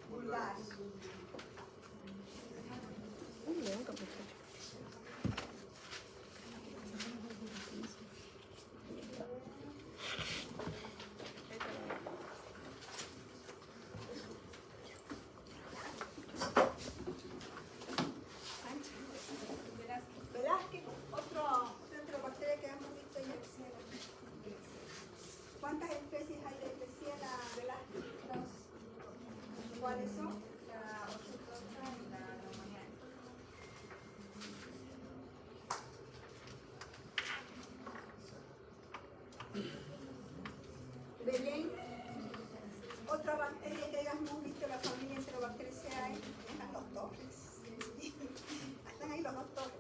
vulgar. Verás que otra enterobacteria que hemos visto en Yersinia. ¿Cuántas especies hay de Yersinia, Velázquez? Dos. ¿Cuáles son? La oxytosa y la neumonía. Belén, otra bacteria que hayamos visto en la familia Enterobacteriaceae, están los torres. Están ahí los dos torres.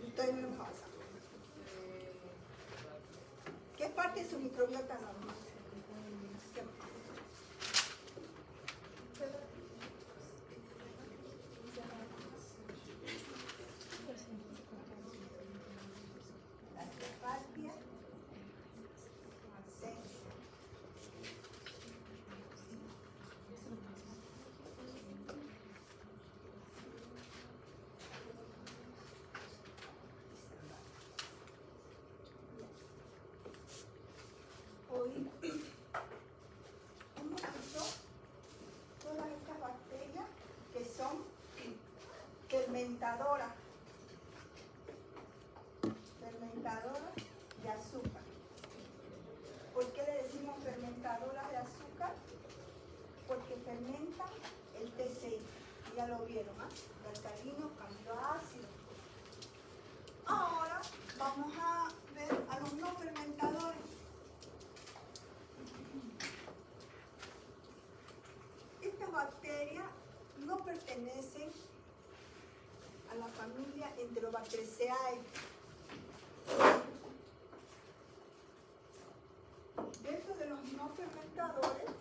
Estoy muy enojada. ¿Qué parte de su microbiota normal? ¿Qué más? La cefalia, Marcenia. Hoy hemos visto todas estas bacterias que son fermentadoras de azúcar. ¿Por qué le decimos fermentadoras de azúcar? Porque fermentan el TCI. Ya lo vieron, ¿ah? De alcalino cambió a ácido. Ahora vamos a ver a los no fermentadores. Estas bacterias no pertenecen a la familia Enterobacteriaceae. Dentro de los no fermentadores,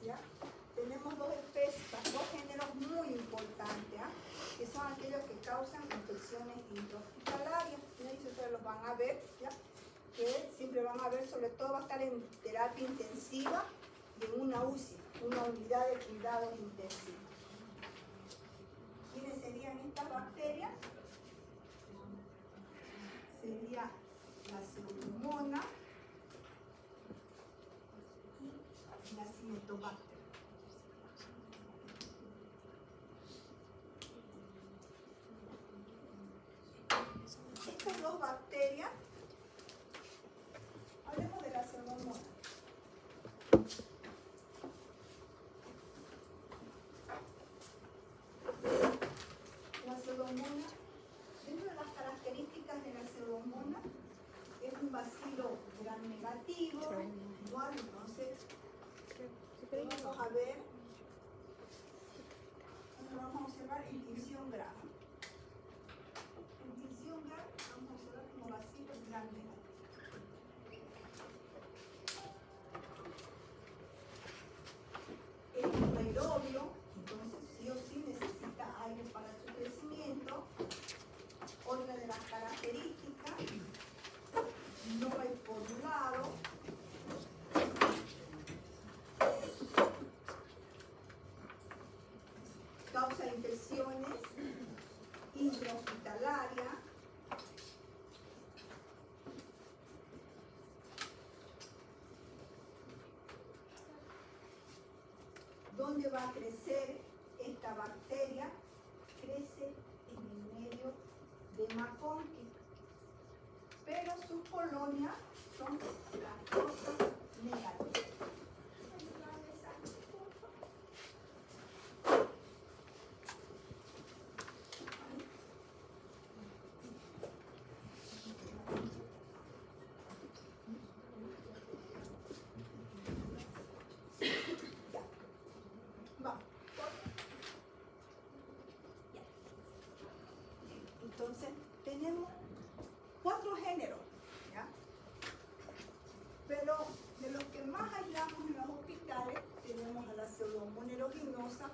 ¿ya? Tenemos dos especies, dos géneros muy importantes, ¿ah? Que son aquellos que causan infecciones intrahospitalarias. Y ustedes los van a ver, ¿ya? Que siempre van a ver, sobre todo va a estar en terapia intensiva y en una UCI, una unidad de cuidados intensivos. ¿Quiénes serían estas bacterias? Sería la Pseudomonas y la Cinetobacter. Estas dos bacterias, hablemos de la Pseudomonas. La Pseudomonas, dentro de las características de la Pseudomonas, es un bacilo gram negativo, igual, entonces vamos a ver, vamos a observar en tinción gram. En tinción gram vamos a observar como bacilo gram negativo. Es un aerobio, entonces sí o sí necesita aire para su crecimiento. Otra de las características, no hay formulado. Causa infecciones intrahospitalarias. ¿Dónde va a crecer esta bacteria? Crece en el medio de McConkie, pero sus colonias son lactosa negativas. Entonces, tenemos 4 géneros, ¿ya? Pero de los que más aislamos en los hospitales, tenemos a la Pseudomonas aeruginosa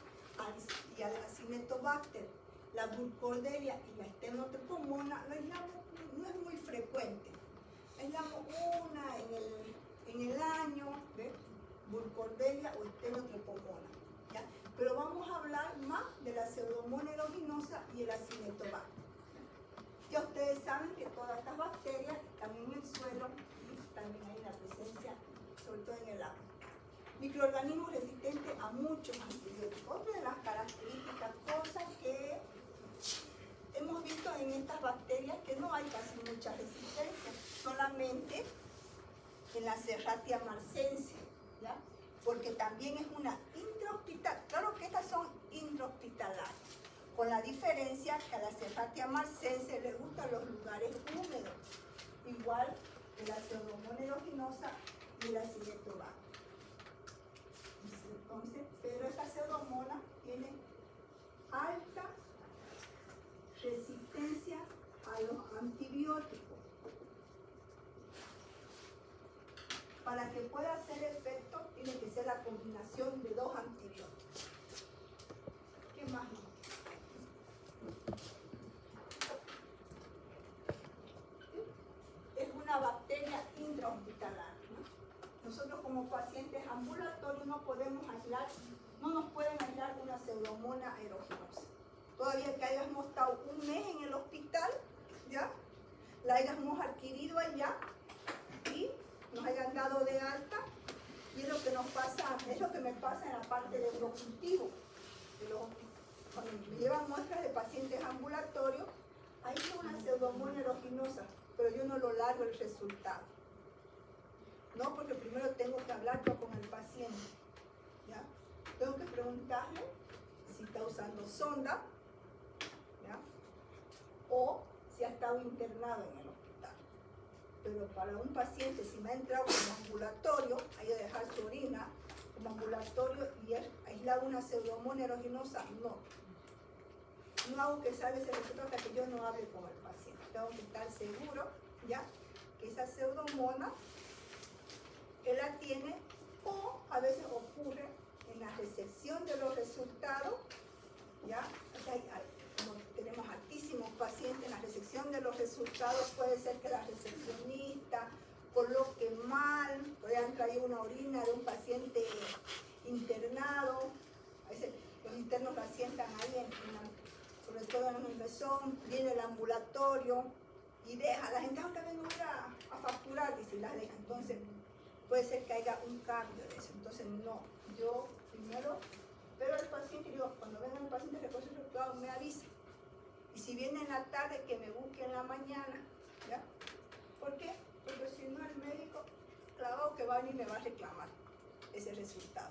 y a la Cinetobacter. La Burkholderia y la Stenotrophomonas lo aislamos aislamos una en el año, ¿ves? Burkholderia o Stenotropomona, ¿ya? Pero vamos a hablar más de la Pseudomonas aeruginosa y el Acinetobacter. Ya ustedes saben que todas estas bacterias están en el suelo y también hay la presencia, sobre todo en el agua. Microorganismos resistentes a muchos antibióticos. Otra de las características, cosas que hemos visto en estas bacterias, que no hay casi mucha resistencia, solamente en la Serratia marcescens, ¿ya? Porque también es una intrahospitalaria. Claro que estas son intrahospitalarias, con la diferencia que a la Serratia marcescens le gustan los lugares húmedos, igual que la Pseudomonas aeruginosa y la Acinetobacter. Entonces, pero esta pseudomonas tiene alta resistencia a los antibióticos. Para que pueda hacer efecto, tiene que ser la combinación de dos antibióticos. ¿Qué más? Es una bacteria intrahospitalaria. Nosotros como pacientes ambulatorios no podemos aislar, no nos pueden aislar una Pseudomonas aeruginosa. Todavía que hayamos estado un mes en el hospital, ¿ya? La hayamos adquirido allá y nos hayan dado de alta, y es lo que nos pasa, es lo que me pasa en la parte de urocultivo. Cuando me llevan muestras de pacientes ambulatorios, ahí es una Pseudomonas aeruginosa, pero yo no lo largo el resultado. No, porque primero tengo que hablar yo con el paciente, ¿ya? Tengo que preguntarle si está usando sonda, ¿ya? O si ha estado internado en el hospital. Pero para un paciente, si me ha entrado como ambulatorio, hay que dejar su orina como ambulatorio y aislar una Pseudomonas aeruginosa, no. No hago que salga ese resultado hasta que yo no hable con el paciente. Tengo que estar seguro, ¿ya? Que esa Pseudomonas que la tiene, o a veces ocurre en la recepción de los resultados, ¿ya? O sea, como tenemos altísimos pacientes, en la recepción de los resultados puede ser que la recepcionista coloque mal, o hayan traído una orina de un paciente internado, a veces los internos la sientan ahí, sobre todo en el mesón, viene el ambulatorio y deja, la gente aunque venga a facturar, y si las deja, entonces puede ser que haya un cambio de eso. Entonces, no, yo primero, pero el paciente, digo, cuando venga el paciente recoge el resultado, me avisa. Y si viene en la tarde, que me busque en la mañana, ¿ya? ¿Por qué? Porque si no, el médico, claro que va a venir y me va a reclamar ese resultado.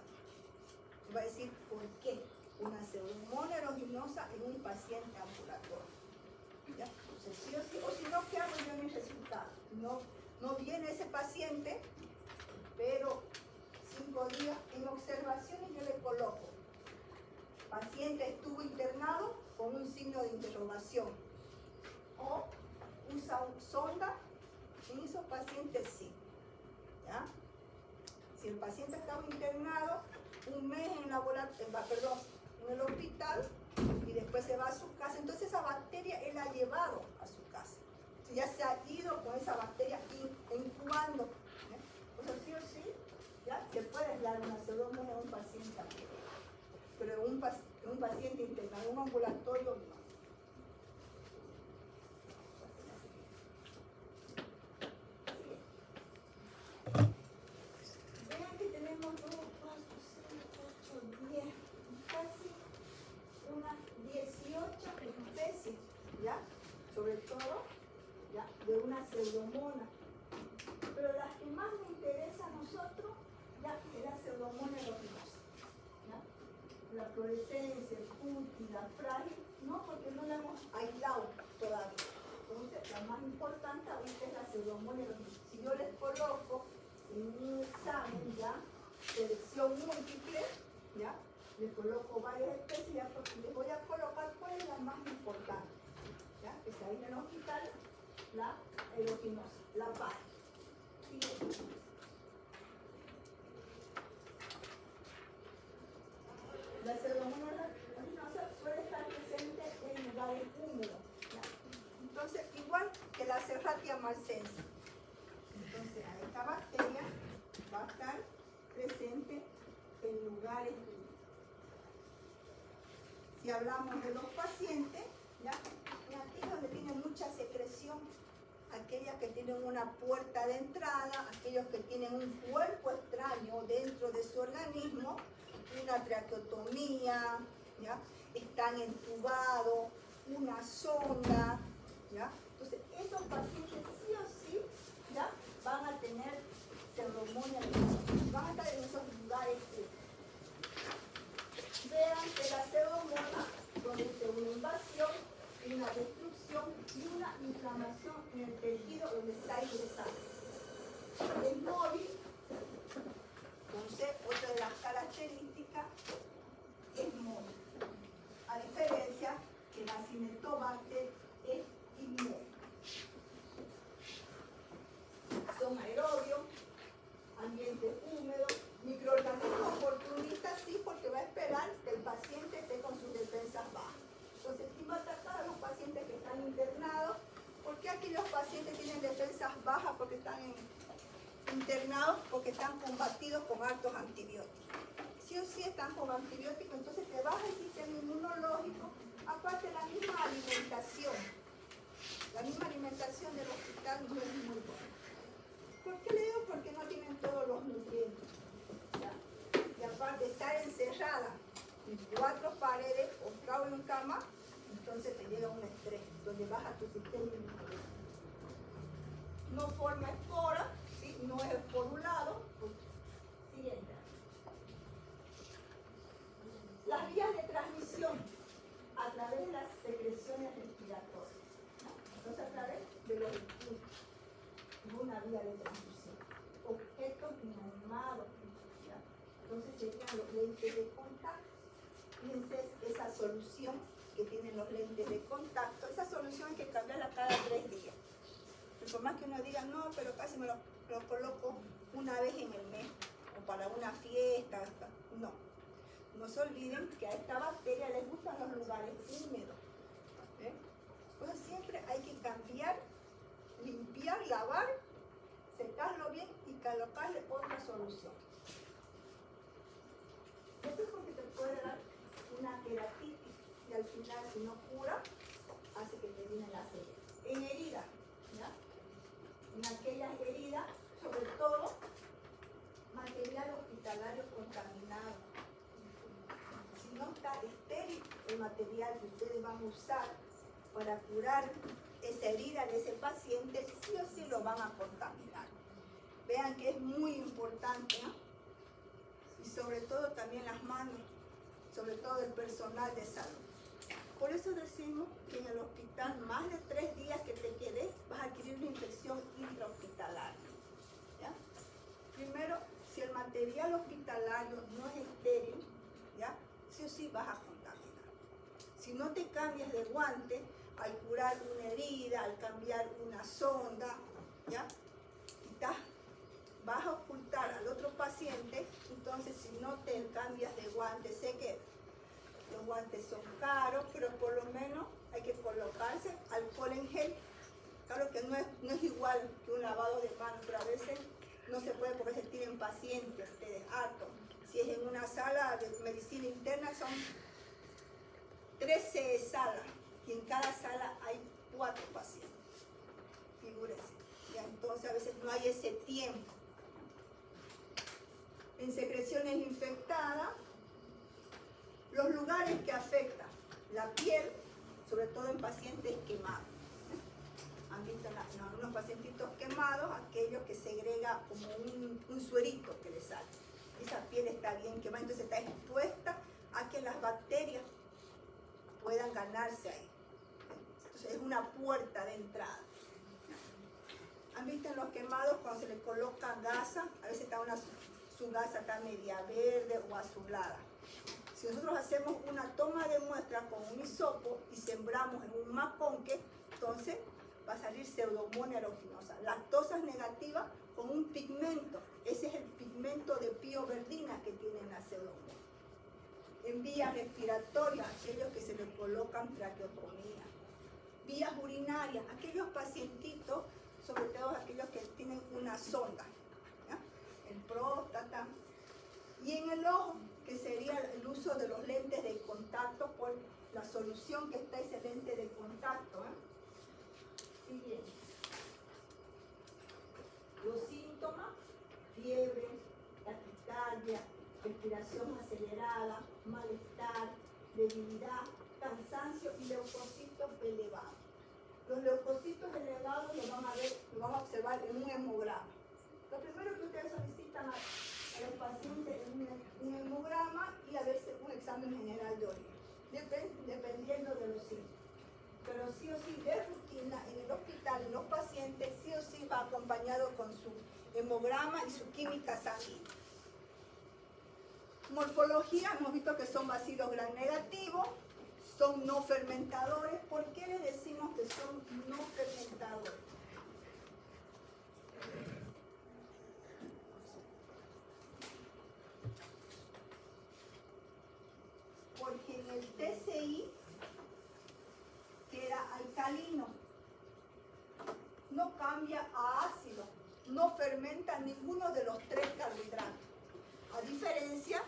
Me va a decir, ¿por qué una Pseudomonas aeruginosa en un paciente ambulatorio? ¿Ya? Entonces, sí o sí, o si no, ¿qué hago yo en mi resultado? No viene ese paciente, pero 5 días en observación y yo le coloco: paciente estuvo internado con un signo de interrogación, o usa sonda, en esos pacientes sí, ¿ya? Si el paciente estaba internado un mes en el hospital y después se va a su casa, entonces esa bacteria él la ha llevado a su casa, ya se ha ido con esa bacteria incubando, ¿eh? O sea, sí o sí, ¿ya? Se puede dar una Pseudomonas a un paciente ambulatorio, pero un paciente internado en un ambulatorio no. Vean que tenemos 2, 4, 6, 8, 10, casi unas 18 especies, ¿ya? Sobre todo, ¿ya? De una Pseudomonas. Pero las que más me interesa a nosotros, ya, es la Pseudomonas aeruginosa, ¿ya? La fluorescencia, el cutis, la frágil, no, porque no la hemos aislado todavía. Entonces, la más importante ahorita es la Pseudomonas aeruginosa. Si yo les coloco en un examen, ya, selección múltiple, ya, les coloco varias especies, ya, porque les voy a colocar cuál es la más importante, ya, que está ahí en el hospital, la aeruginosa, la PAR. La Pseudomonas aeruginosa suele estar presente en lugares húmedos, ¿ya? Entonces, igual que la Serratia marcescens, Entonces, a esta bacteria va a estar presente en lugares húmedos. Si hablamos de los pacientes, ¿ya? Aquí donde tienen mucha secreción, aquellas que tienen una puerta de entrada, aquellos que tienen un cuerpo extraño dentro de su organismo, una traqueotomía, ¿ya? Están entubados, una sonda, ¿ya? Entonces, esos pacientes sí o sí, ¿ya? Van a tener pseudomonas, van a estar en esos lugares. Vean que la pseudomonas produce una invasión, una destrucción y una inflamación en el tejido donde está ingresado. Es móvil, entonces otra de las características es móvil. A diferencia que la Acinetobacter es inmóvil. Son aerobios, ambientes húmedos, microorganismos oportunistas, sí, porque va a esperar que el paciente esté con sus defensas bajas. Entonces, ¿quién va a tratar a los pacientes que están internados? ¿Por qué aquí los pacientes tienen defensas bajas? Porque están internados, porque están combatidos con altos antibióticos. Sí o sí están con antibióticos, entonces te baja el sistema inmunológico, aparte la misma alimentación. La misma alimentación del hospital no es muy buena. ¿Por qué le digo? Porque no tienen todos los nutrientes. ¿Ya? Y aparte de estar encerrada en 4 paredes, postrado en cama, entonces te llega un estrés, donde baja tu sistema inmunológico. No forma espora, ¿sí? No es esporulado. Siguiente. Las vías de transmisión a través de las secreciones respiratorias. Entonces, a través de los impulsos. Una vía de transmisión. Objetos inanimados. ¿Ya? Entonces serían los lentes de contacto. Fíjense esa solución que tienen los lentes de contacto. Esa solución hay que cambiarla cada 3 días. Pero por más que uno diga, no, pero casi me lo coloco una vez en el mes. O para una fiesta. No. No se olviden que a esta bacteria les gustan los lugares húmedos. ¿Eh? Pues siempre hay que cambiar, limpiar, lavar, secarlo bien y colocarle otra solución. Esto es porque te puede dar una queratitis y al final, si no cura, hace que termine la ceguera. En heridas, ¿ya? En aquellas heridas, sobre todo, material hospitalario contaminado. Si no está estéril el material que ustedes van a usar para curar esa herida de ese paciente, sí o sí lo van a contaminar. Vean que es muy importante, ¿no? Y sobre todo también las manos, sobre todo el personal de salud. Por eso decimos que en el hospital más de 3 días que te quedes vas a adquirir una infección intrahospitalaria. ¿Ya? Primero, si el material hospitalario no es estéril, ¿ya? Sí o sí vas a contaminar. Si no te cambias de guante al curar una herida, al cambiar una sonda, ¿ya? Vas a ocultar al otro paciente, entonces si no te cambias de guante, sé que los guantes son caros, pero por lo menos hay que colocarse alcohol en gel. Claro que no es igual que un lavado de manos, pero a veces no se puede porque se tienen pacientes, ustedes hartos. Si es en una sala de medicina interna son 13 salas y en cada sala hay 4 pacientes. Figúrense. Ya, entonces a veces no hay ese tiempo. En secreciones infectadas, los lugares que afectan la piel, sobre todo en pacientes quemados. Han visto en algunos pacientitos quemados, aquellos que segrega como un suerito que les sale. Esa piel está bien quemada, entonces está expuesta a que las bacterias puedan ganarse ahí. Entonces es una puerta de entrada. ¿Han visto en los quemados cuando se le coloca gasa? A veces está su gasa está media verde o azulada. Si nosotros hacemos una toma de muestra con un hisopo y sembramos en un maconque, entonces va a salir Pseudomonas aeruginosa. Lactosas negativas con un pigmento. Ese es el pigmento de pioverdina que tienen las Pseudomonas. En vías respiratorias, aquellos que se les colocan traqueotomía. Vías urinarias, aquellos pacientitos sobre todo aquellos que tienen una sonda, ¿ya? El próstata. Y en el ojo, que sería el uso de los lentes de contacto por la solución que está ese lente de contacto. Siguiente. Los síntomas: fiebre, taquicardia, respiración acelerada, malestar, debilidad, cansancio y leucocitos elevados. Los leucocitos elevados lo van a observar en un hemograma. Lo primero que ustedes solicitan a los pacientes es un hemograma y a veces un examen general de orina, dependiendo de los síntomas. Pero sí o sí, de rutina, en el hospital, en los pacientes, sí o sí va acompañado con su hemograma y su química sanguínea. Morfología, hemos visto que son bacilos gram negativos, son no fermentadores. ¿Por qué le decimos que son no fermentadores? Porque en el TCI queda alcalino, no cambia a ácido, no fermenta ninguno de los 3 carbohidratos, a diferencia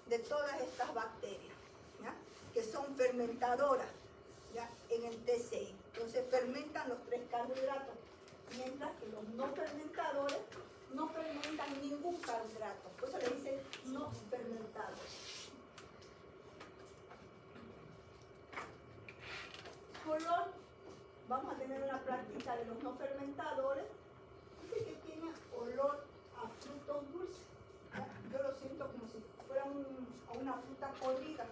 de todas estas bacterias, ¿ya? Que son fermentadoras, ¿ya? En el TCI. Entonces fermentan los 3 carbohidratos, mientras que los no fermentadores no fermentan ningún carbohidrato. Por eso le dicen no fermentados. Color, vamos a tener una práctica de los no fermentadores. Dice que tiene olor a frutos dulces. ¿Ya? Yo lo siento como si fuera una fruta podrida.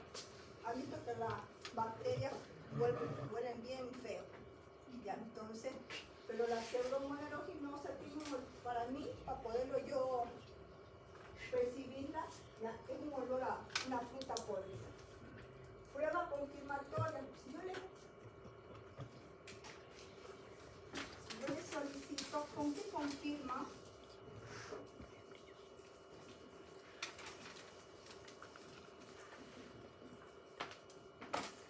Han visto que las bacterias huelen bien feo. Ya, entonces, pero la pseudomonas aeruginosa tiene para mí, para poderlo yo percibirla, ya, es un olor a una fruta podrida. Prueba confirmatoria. Si yo le solicito, ¿con qué confirma?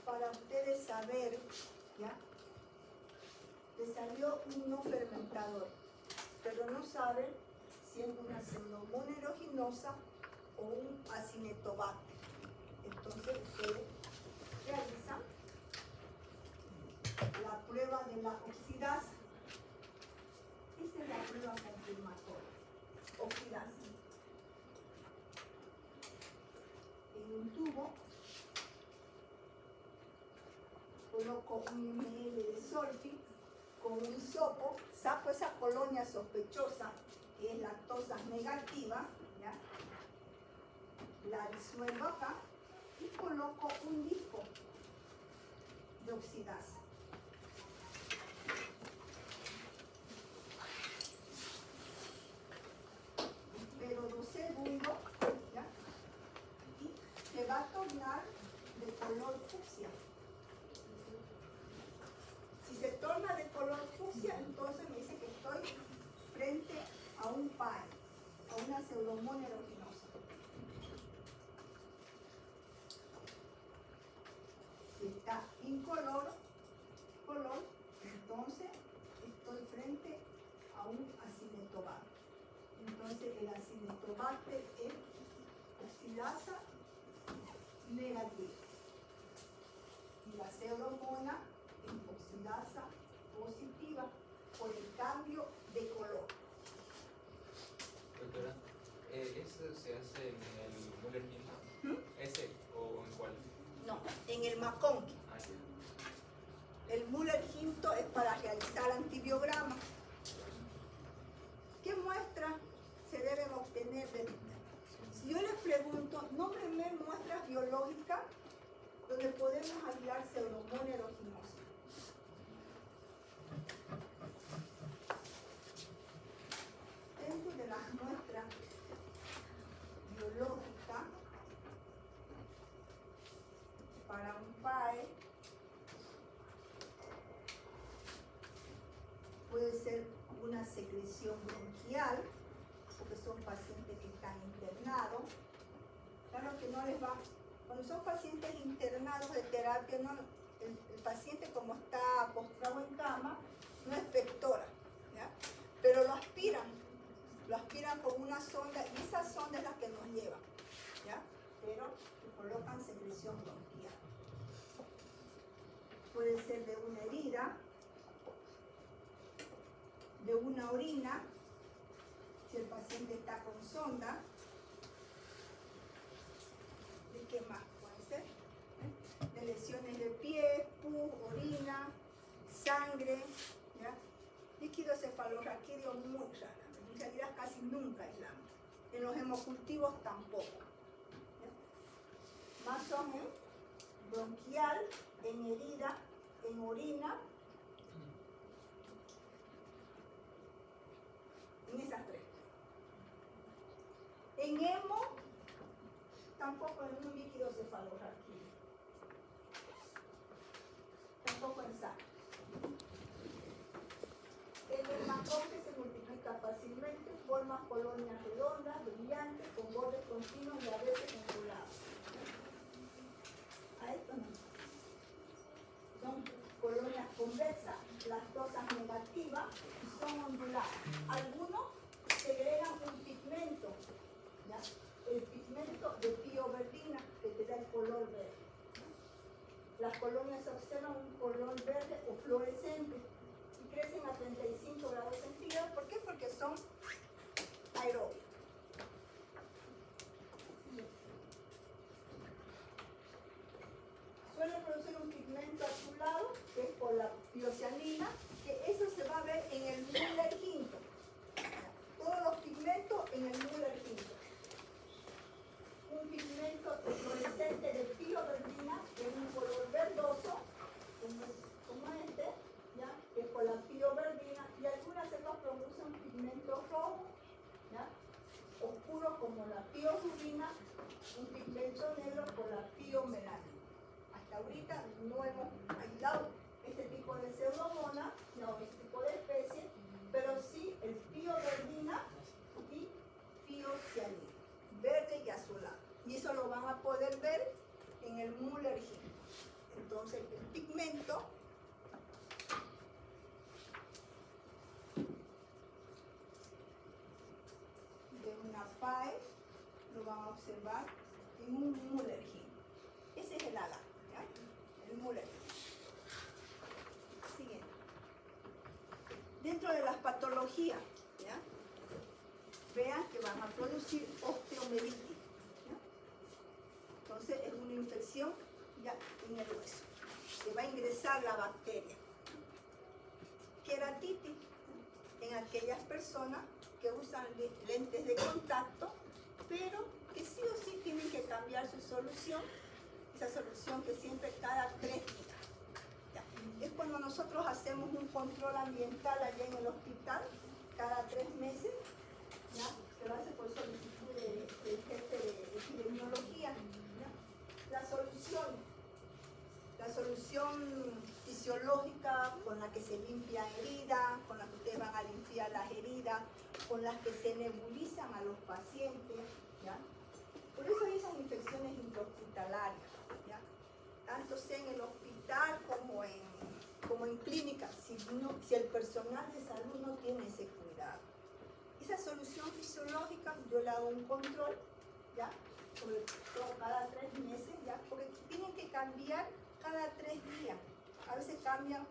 Para ustedes saber, ¿ya? Le salió un no fermentador, pero no saben si es una pseudomonas aeruginosa o un acinetobacter. Entonces ustedes realizan la prueba de la oxidasa. Esa es la prueba confirmatoria. Oxidasa. En un tubo coloco 1 ml de Solfi con un hisopo, saco esa colonia sospechosa que es lactosa negativa, ¿ya? La disuelvo acá y coloco un disco de oxidasa. Espero 2 segundos, ¿ya? Y se va a tornar de color fucsia. Si se torna de color fucsia, entonces me dice que estoy frente a un PAE, a una pseudomonas aeruginosa. Si está incolor, entonces estoy frente a un acinetobacter. Entonces el acinetobacter es oxidasa negativa. Y la pseudomonas es oxidasa positiva por el cambio de color. Doctora, ¿eso se hace en el Müller-Hinton? ¿Ese o en cuál? No, en el McConkey. Ah, ya. El Müller-Hinton es para realizar antibiogramas. ¿Qué muestras se deben obtener del? Si yo les pregunto, nómbrenme muestras biológicas donde podemos hallar pseudomonas aeruginosa. Dentro de las muestras biológicas para un PAE puede ser una secreción bronquial, porque son pacientes que están internados. Claro que no les va. Cuando son pacientes internados de terapia, no, el paciente como está postrado en cama, no expectora. de una orina, si el paciente está con sonda. ¿De qué más puede ser? De lesiones de pie, pus, orina, sangre, ¿ya? Líquido cefalorraquídeo muy raro, en realidad casi nunca aislamos. En los hemocultivos tampoco. ¿Ya? Más son en bronquial, en herida, en orina, en esas tres. En hemo, tampoco en un líquido cefalorraquídeo. Tampoco en sangre. El dermatón que se multiplica fácilmente forma colonias redondas, brillantes, con bordes continuos y a veces ondulados. A esto no. Son colonias convexas, lactosas negativas y son onduladas. Algunos segregan un pigmento, ¿ya? El pigmento de pioverdina que te da el color verde. Las colonias observan un color verde o fluorescente y crecen a 35 grados centígrados. ¿Por qué? Porque son aerobios. Suele producir un pigmento azulado, que es por la piocianina, que eso se va a ver en el Müller quinto. Todos los pigmentos en el Müller quinto. Un pigmento fluorescente de pioverdina, que es un color verdoso, como este, ¿ya? Que es por la pioverdina, y algunas cepas producen pigmentos rojos, ¿ya? Oscuros como la piozulina, un pigmento negro por la piomelanina. Hasta ahorita no hemos aislado este tipo de pseudomonas, no, este tipo de especies, pero sí el pioverdina y piocianina, verde y azulado. Y eso lo van a poder ver en el Müller quinto. Entonces, el pigmento de una PAE lo van a observar en un Müller quinto. Ese es el ala, ¿ya? El Müller quinto. Siguiente. Dentro de las patologías, ¿ya? Vean que van a producir osteomelitis. Entonces es una infección ya en el hueso, que va a ingresar la bacteria. Queratitis en aquellas personas que usan lentes de contacto, pero que sí o sí tienen que cambiar su solución, esa solución que siempre cada 3 días. ¿Ya? Es cuando nosotros hacemos un control ambiental allá en el hospital, cada 3 meses, ¿ya? Se lo hace por solicitud del jefe de epidemiología. La solución fisiológica con la que se limpian heridas, con la que ustedes van a limpiar las heridas, con las que se nebulizan a los pacientes, ¿ya? Por eso hay esas infecciones intrahospitalarias, ¿ya? Tanto sea en el hospital como en clínica, si el personal de salud no tiene ese cuidado. Esa solución fisiológica yo le hago un control, ¿ya? Sobre todo cada 3 meses, ¿ya? Porque tienen que cambiar cada 3 días. A veces cambian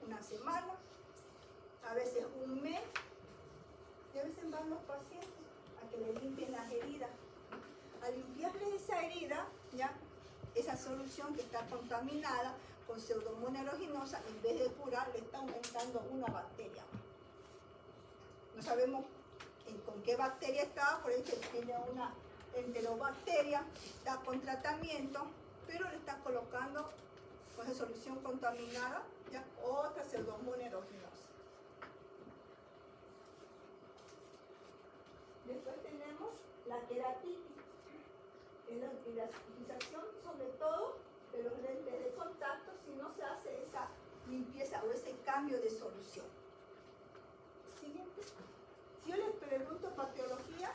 una semana, a veces un mes, y a veces van los pacientes a que le limpien las heridas. Al limpiarle esa herida, ¿ya? Esa solución que está contaminada con pseudomonas aeruginosa, en vez de curar, le está aumentando una bacteria. No sabemos con qué bacteria está, por eso tiene una enterobacteria, está con tratamiento, pero le está colocando con esa solución contaminada, ¿ya? Otra pseudomonas aeruginosa. Después tenemos la queratitis, que es la utilización sobre todo de los lentes de contacto si no se hace esa limpieza o ese cambio de solución. Siguiente. Si yo les pregunto patología,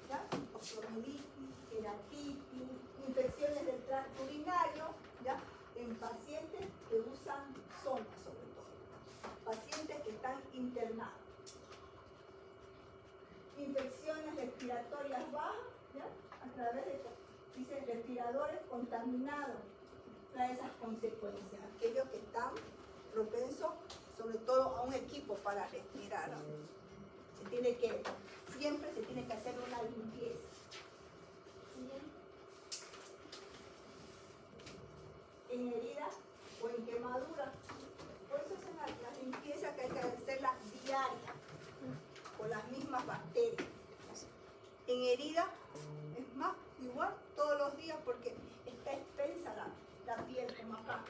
¿ya? Osteomelitis, queratitis, infecciones del tracto urinario, ¿ya? En pacientes que usan sonda sobre todo, pacientes que están internados. Infecciones respiratorias bajas, ¿ya? A través de, dicen, respiradores contaminados, trae esas consecuencias. Aquellos que están propensos sobre todo a un equipo para respirar. Siempre se tiene que hacer una limpieza. En heridas o en quemaduras. Por eso son las limpiezas que hay que hacerlas diarias, con las mismas bacterias. En heridas es más, igual todos los días porque está expensa la piel como acá.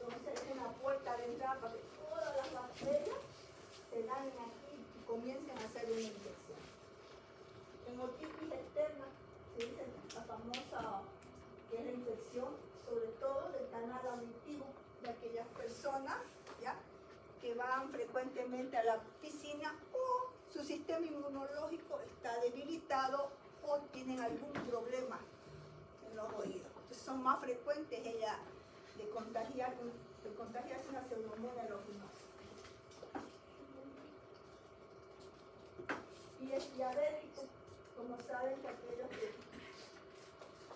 Entonces es una puerta de entrada para que todas las bacterias se dañen aquí y comiencen a hacer una infección. En otitis externa se dice la famosa que es la infección, sobre todo del canal auditivo de aquellas personas, ¿ya?, que van frecuentemente a la piscina o su sistema inmunológico está debilitado o tienen algún problema en los oídos. Entonces son más frecuentes ellas de contagiarse una pseudomonas aeruginosa. Y es diabético, como saben que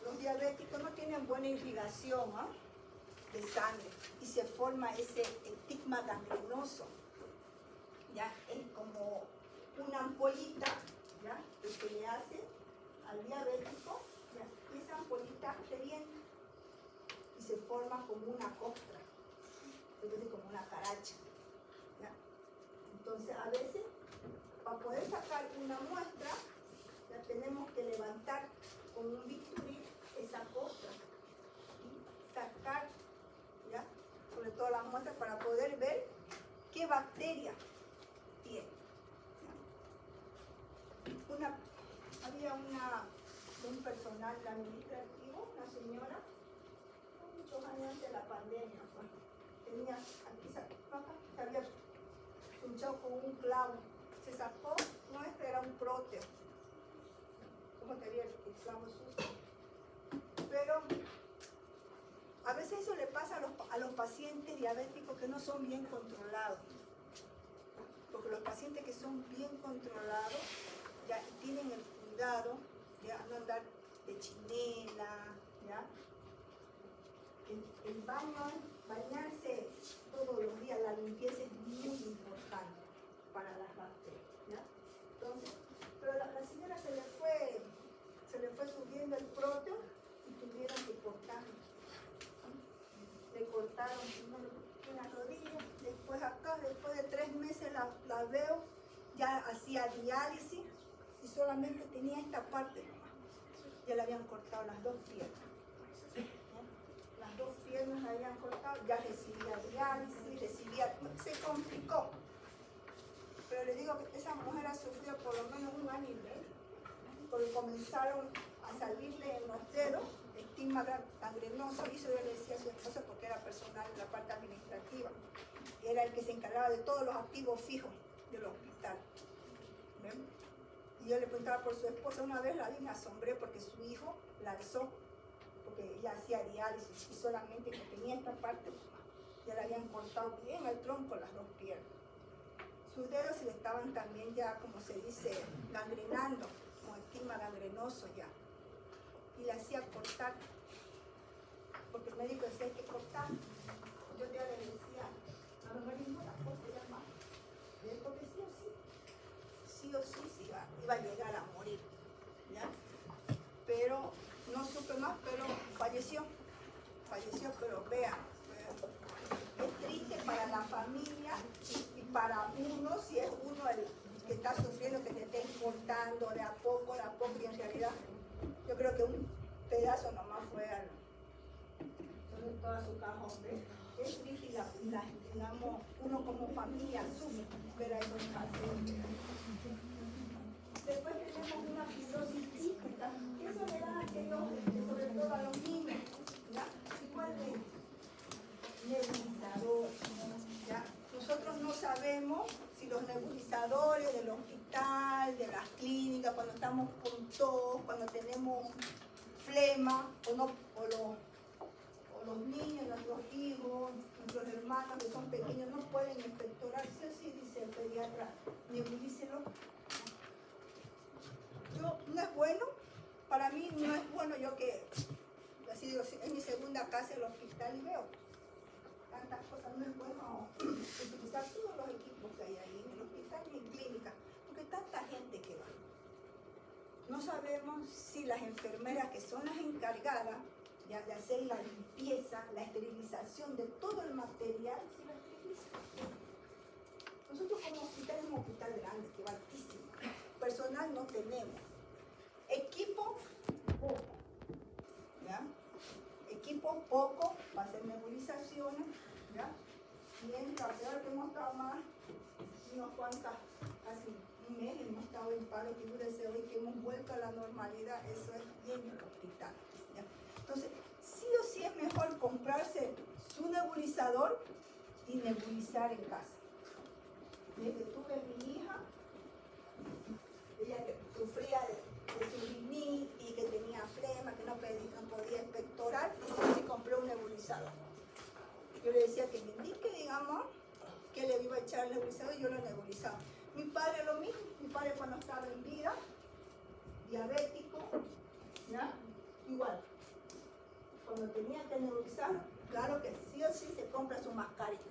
los diabéticos no tienen buena irrigación, ¿eh?, de sangre y se forma ese estigma gangrenoso. Ya es como una ampollita, ¿ya?, que se le hace al diabético, ¿ya?, y esa ampollita revienta y se forma como una costra, es decir, como una caracha, ¿ya? Entonces a veces para poder sacar una muestra ya tenemos que levantar con un bisturí esa costra y sacar, ¿ya?, sobre todo la muestra para poder ver qué bacteria tiene. Había un personal administrativo, una señora, muchos años antes de la pandemia, tenía aquí, se había pinchado con un clavo, se sacó muestra, era un próteo, como que había el clavo sucio. Pero a veces eso le pasa a los pacientes diabéticos que no son bien controlados. Porque los pacientes que son bien controlados ya tienen el cuidado de no andar de chinela, ¿ya? El bañarse todos los días, la limpieza es muy importante para las bacterias, ¿ya? Entonces, pero la señora se le fue subiendo el próteo y tuvieron que cortarlo. Le cortaron primero en la rodilla, después acá, después de 3 meses la veo, ya hacía diálisis y solamente tenía esta parte nomás. Ya le habían cortado las 2 piernas. ¿Ya? Las 2 piernas la habían cortado, ya recibía diálisis, se complicó. Pero le digo que esa mujer ha sufrido por lo menos 1 año y medio, porque comenzaron a salirle en los dedos estigma gangrenoso, y eso yo le decía a su esposa porque era personal en la parte administrativa, era el que se encargaba de todos los activos fijos del hospital. ¿Ven? Y yo le preguntaba por su esposa, una vez la vi, me asombré porque su hijo la alzó, porque ella hacía diálisis y solamente que tenía esta parte, ya le habían cortado bien el tronco las 2 piernas. Sus dedos se le estaban también ya, como se dice, gangrenando, con estigma gangrenoso ya. Y le hacía cortar, porque el médico decía hay que cortar. Yo ya le decía, a lo mejor no la corte ya más, porque sí o sí iba a llegar a morir, ¿ya? Pero no supe más, pero falleció, pero vean, es triste para la familia y para uno, si es uno el que está sufriendo, que te estén cortando de a poco, y en realidad yo creo que un pedazo nomás fue solo toda su cajón, ¿ves? Es triste y digamos, uno como familia sufre ver a esos pacientes. Después tenemos una fibrosis quística, que eso le da a aquellos, sobre todo a los niños, ¿ya? Igual de nebulizadores, ¿ya? Nosotros no sabemos si los nebulizadores del hospital, de las clínicas, cuando estamos con tos, cuando tenemos flema, o los niños, nuestros hijos, nuestros hermanos que son pequeños, no pueden expectorarse, así dice el pediatra, nebulícelo. No es bueno, para mí no es bueno, yo que, así digo, es mi segunda casa el hospital y veo no es bueno utilizar todos los equipos que hay ahí en el hospital y en clínica, porque tanta gente que va. No sabemos si las enfermeras que son las encargadas ya de hacer la limpieza, la esterilización de todo el material, si lo esterilizan. Nosotros como hospital es un hospital grande, que va altísimo. Personal no tenemos. Equipo, poco. ¿Ya? Equipo poco para hacer nebulizaciones. ¿Ya? Y en la peor que hemos estado más, unos cuantas, casi un mes hemos estado en paro, figúrese hoy que hemos vuelto a la normalidad, eso es bien en el hospital. ¿Ya? Entonces, sí o sí es mejor comprarse su nebulizador y nebulizar en casa. Desde que tuve mi hija, ella que sufría de su rinitis, que tenía flema, que no podía expectorar, yo sí compré un nebulizador. Yo le decía que me indique, digamos, que le iba a echar el nebulizador y yo lo nebulizaba. Mi padre lo mismo, mi padre cuando estaba en vida, diabético, ¿ya? Igual. Cuando tenía que nebulizar, claro que sí o sí se compra su mascarilla.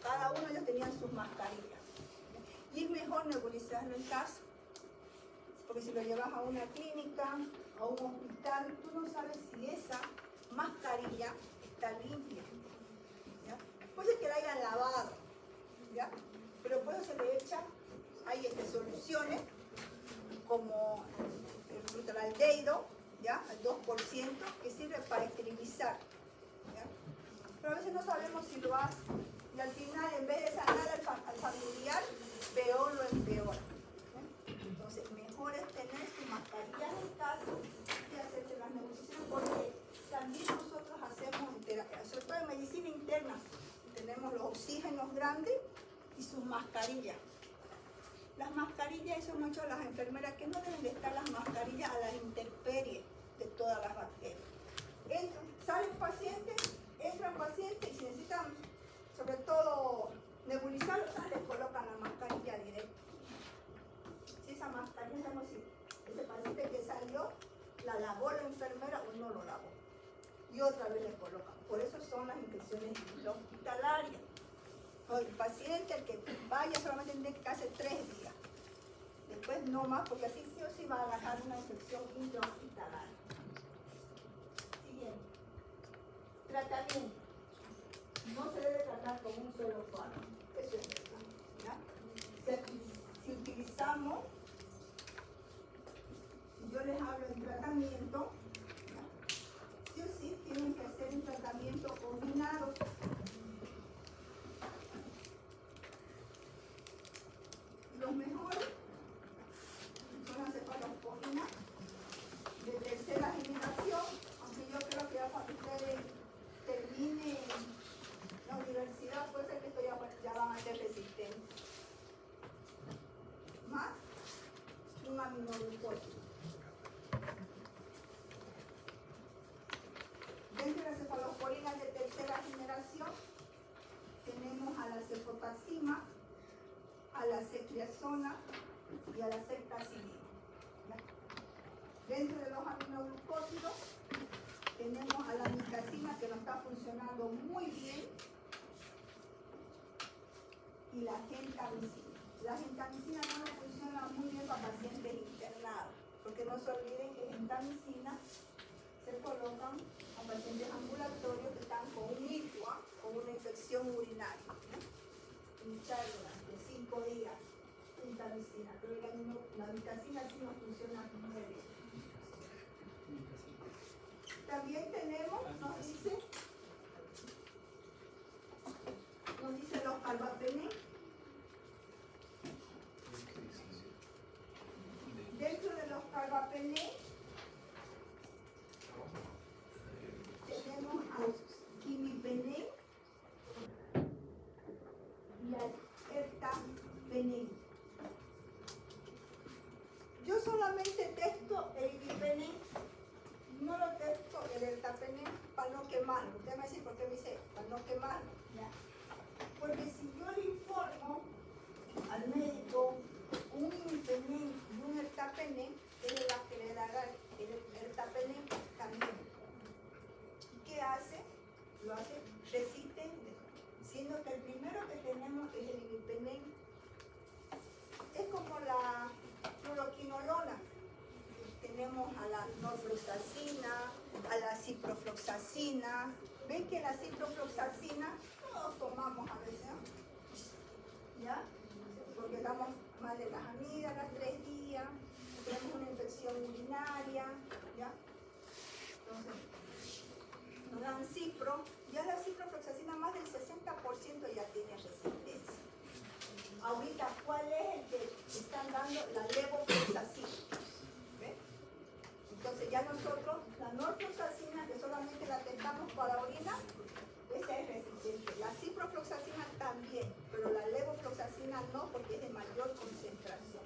Cada uno de ellos tenían sus mascarillas. Y es mejor nebulizarlo en casa, porque si lo llevas a una clínica, a un hospital, tú no sabes si esa mascarilla está limpia. ¿Ya? Puede ser que la hayan lavado, ¿ya? Pero por eso se le echa, hay soluciones como el glutaraldehído, ¿ya? Al 2%, que sirve para esterilizar. ¿Ya? Pero a veces no sabemos si lo hace. Y al final, en vez de sanar al familiar, peor lo empeora. Entonces, mejor es tener su mascarilla en casa y hacerse las nebulizaciones, porque también nosotros hacemos, sobre todo en medicina interna, tenemos los oxígenos grandes y sus mascarillas. Las mascarillas, eso han hecho las enfermeras, que no deben de estar las mascarillas a las intemperies de todas las bacterias. Salen pacientes, entran pacientes y si necesitan, sobre todo, nebulizarlos, les colocan la mascarilla directa. Si esa mascarilla, no sé, ese paciente que salió, la lavó la enfermera o no lo lavó. Y otra vez le colocan. Por eso son las infecciones hospitalarias. El paciente, el que vaya, solamente tiene que hacer 3 días. Después no más, porque así sí o sí va a agarrar una infección intrahospitalaria. Siguiente. Tratamiento. No se debe tratar con un solo fármaco. Eso es verdad. ¿Ya? Si utilizamos, si yo les hablo de tratamiento, ¿ya? Sí o sí tienen que hacer un tratamiento combinado. Los mejores son las cefalosporinas de tercera generación, aunque yo creo que ya cuando ustedes terminen la universidad puede ser que esto ya van a ser resistentes. Más un aminoglucósido. Dentro de las cefalosporinas de tercera generación tenemos a la cefotaxima, a la ceftriaxona y a la ceftazidima. Dentro de los aminoglucósidos tenemos a la micacina, que no está funcionando muy bien, y la gentamicina. La gentamicina no nos funciona muy bien para pacientes internados, porque no se olviden que gentamicina se colocan a pacientes ambulatorios que están con un IFUA, con una infección urinaria. Hinchar durante 5 días gentamicina, pero la micacina sí no funciona muy bien. También tenemos, nos dice los carbapenem. Dentro de los carbapenem tenemos al imipenem y al ertapenem. Yo solamente testo el imipenem, no lo testo el ertapenem para no quemar es como la fluoroquinolona. Tenemos a la norfloxacina, a la ciprofloxacina. ¿Ven que la ciprofloxacina todos tomamos a veces, ¿no? ¿Ya? Porque estamos mal de las amígdalas 3 días, tenemos una infección urinaria, ¿ya? Entonces, nos dan cipro, ya la ciprofloxacina más del 60% ya tiene resistencia. Ahorita, ¿cuál es el que están dando? La levofloxacina. ¿Ven? Entonces ya nosotros, la norfloxacina, que solamente la testamos para orina, esa es resistente. La ciprofloxacina también, pero la levofloxacina no, porque es de mayor concentración.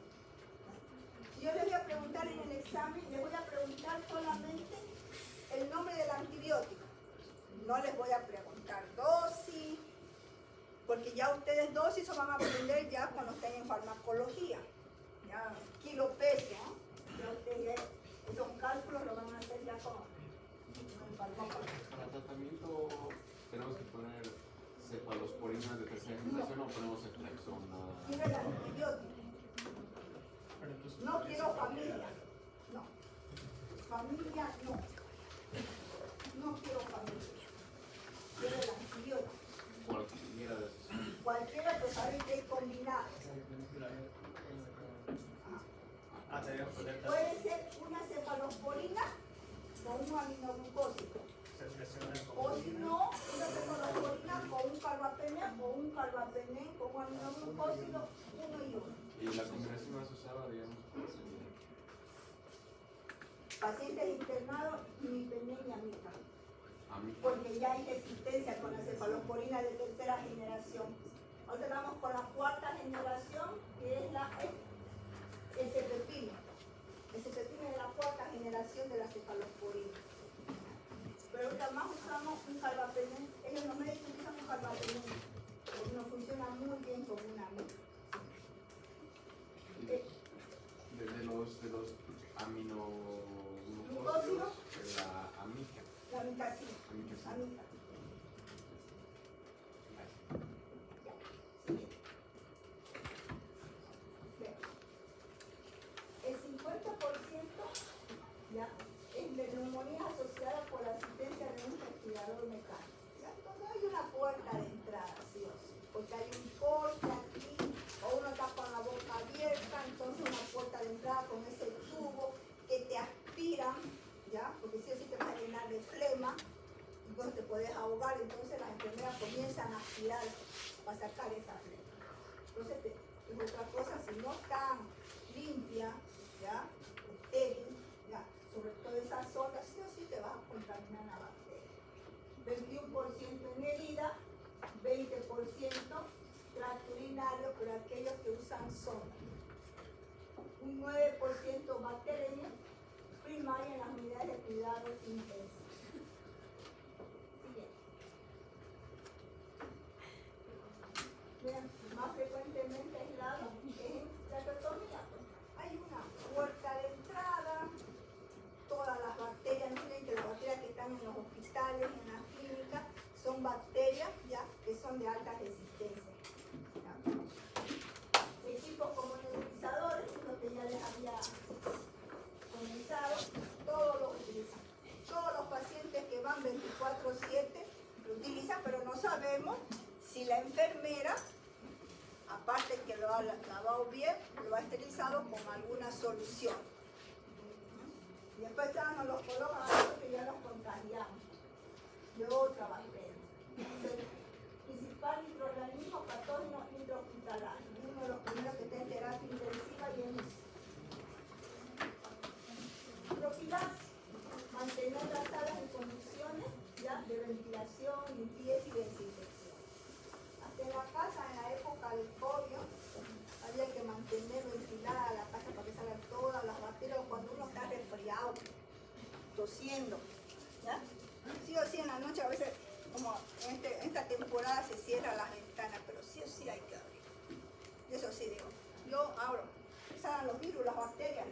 Yo les voy a preguntar en el examen, les voy a preguntar solamente el nombre del antibiótico. No les voy a preguntar dosis, porque ya ustedes dosis se van a aprender ya cuando estén en farmacología. Ya, kilo peso, ¿no? Ya ustedes esos cálculos lo van a hacer ya con farmacología. Para tratamiento tenemos que poner cefalosporina de tercera generación o ponemos ceftriaxona. Quiero el antibiótico. No quiero familia. No. Familia no. No quiero familia. Quiero el antibiótico. Cualquiera de esos. Cualquiera que sabe que es combinado. Puede ser una cefalosporina con un aminoglucósico. O si no, una cefalosporina con un carbapenén o un carbapenén con un aminoglucósido, uno y uno. Y la combinación más usada, digamos, ¿cuál sería? Pacientes internados, imipenem y amica. Amica. Porque ya hay resistencia con la cefalosporina de tercera generación. Ahora vamos con la cuarta generación, que es la ecepepina. Ecepepina es la cuarta generación de la cefalosporina. Pero ahorita más usamos un carbapenén. Ellos los médicos usan un carbapenén, porque no funciona muy bien con una amica. De los aminoglucósidos, la amica. La amica sí. Amica sí. Amica. El 50% ya es de neumonía asociada por la asistencia de un respirador mecánico. ¿Ya? Entonces hay una puerta de entrada, sí o sí, porque hay un corte aquí, o uno está con la boca abierta, entonces una puerta de entrada con ese tubo que te aspira, ¿ya? Porque sí o sí te vas a llenar de flema, entonces te puedes ahogar, entonces las enfermeras comienzan a aspirar para sacar esa flema. Entonces es otra cosa, si no está limpia, ¿ya? Estéril, ¿ya? Sobre todo esa zona, sí o sí te vas a contaminar la bacteria. 21% en herida, 20% tracto urinario, pero aquellos que usan sonda. Un 9% bacteriemia primaria en las unidades de cuidado intensivo. Siguiente. Vean, más frecuentemente aislado es la traqueotomía. Hay una puerta de entrada, todas las bacterias, miren que las bacterias que están en los hospitales, en las clínicas, son bacterias ya que son de alta resistencia. ¿Ya? Equipos como nebulizadores, lo que ya les había comentado, todos los utilizan. Todos los pacientes que van 24/7 lo utilizan, pero no sabemos si la enfermera, aparte que lo ha lavado bien, lo ha esterilizado con alguna solución. Y después ya nos los colocan a nosotros que ya los contagiamos de otra bacteria. El principal microorganismo patógeno intrahospitalario, uno de los primeros que está en terapia intensiva y en profilaxis, mantener las salas en condiciones ya de ventilación, limpieza y desinfección. Hasta en la casa, en la época del COVID, había que mantener ventilada la casa para que salgan todas las bacterias cuando uno está resfriado, tosiendo, ¿ya? Sí o sí en la noche a veces, como en esta temporada se cierran las ventanas, pero sí o sí hay que abrir. Y eso sí digo, yo abro, salen los virus, las bacterias,